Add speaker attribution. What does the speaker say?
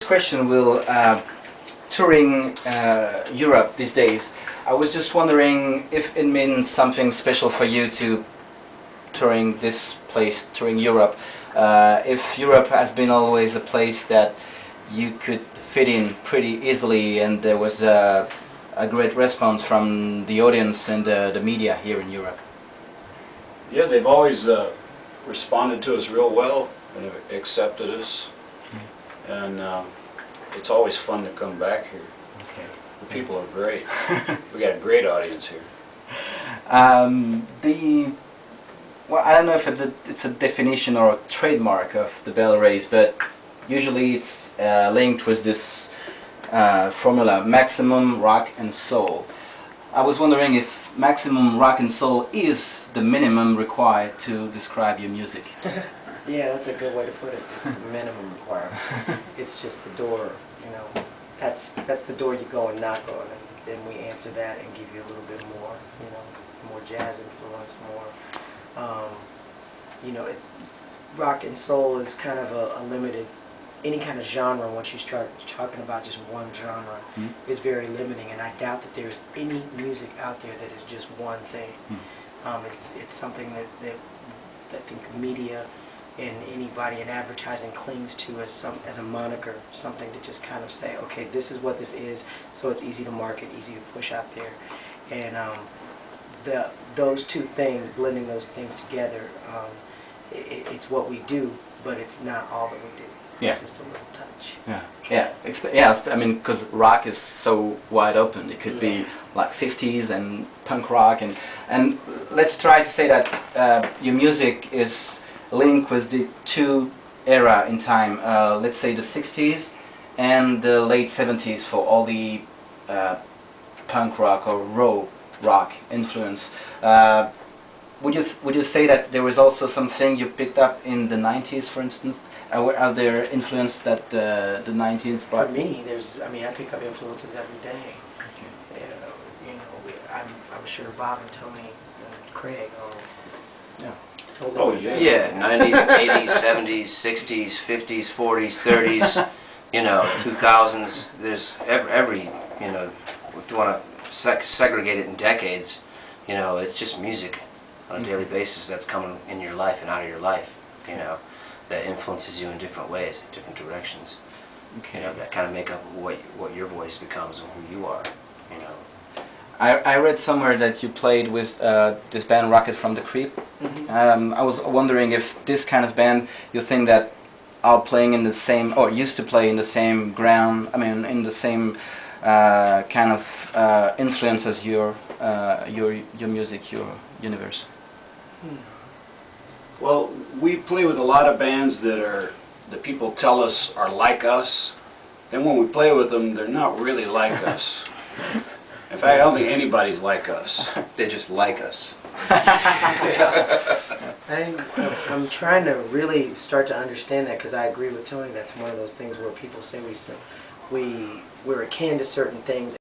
Speaker 1: question will touring Europe these days. I was just wondering if it means something special for you to touring this place, touring Europe. If Europe has been always a place that you could fit in pretty easily, and there was a great response from the audience and the media here in Europe.
Speaker 2: Yeah, they've always responded to us real well and have accepted us, and it's always fun to come back here.
Speaker 1: Okay.
Speaker 2: The people are great. We got a great audience here.
Speaker 1: Well, I don't know if it's a definition or a trademark of the bellRays, but usually it's linked with this formula: maximum rock and soul. I was wondering if maximum rock and soul is the minimum required to describe your music.
Speaker 3: Yeah, that's a good way to put it. It's the minimum requirement. It's just the door, you know. That's the door you go and knock on, and then we answer that and give you a little bit more, you know, more jazz influence, more. You know, it's rock and soul is kind of a limited. Any kind of genre, once you start talking about just one genre, is very limiting, and I doubt that there's any music out there that is just one thing. It's something that I think media and anybody in advertising clings to as a moniker, something to just kind of say, okay, this is what this is, so it's easy to market, easy to push out there, and those two things, blending those things together, it's what we do, but it's not all that we do.
Speaker 1: Yeah.
Speaker 3: Just a little touch.
Speaker 1: Yeah. I mean, because rock is so wide open. It could be like 50s and punk rock, and let's try to say that your music is linked with the two era in time. Let's say the 60s and the late 70s for all the punk rock or raw rock influence. Would you say that there was also something you picked up in the 90s, for instance? Are there influence that the 90s brought?
Speaker 3: For me, I pick up influences every day. Okay. You know, I'm sure Bob and Tony and Craig
Speaker 2: Oh yeah.
Speaker 4: Yeah, 90s, 80s, 70s, 60s, 50s, 40s, 30s, you know, 2000s. There's every, you know, if you want to segregate it in decades, you know, it's just music on a daily basis that's coming in your life and out of your life, you know, that influences you in different ways, different directions. Okay. You know, that kind of make up what your voice becomes and who you are, you know.
Speaker 1: I read somewhere that you played with this band Rocket from the Creep. I was wondering if this kind of band, you think that are playing in the same, or used to play in the same ground, I mean in the same kind of influence as your music, your universe?
Speaker 2: Well, we play with a lot of bands that people tell us are like us. Then when we play with them, they're not really like us. In fact, I don't think anybody's like us.
Speaker 4: They just like us.
Speaker 3: I'm trying to really start to understand that, because I agree with Tony. That's one of those things where people say we're akin to certain things.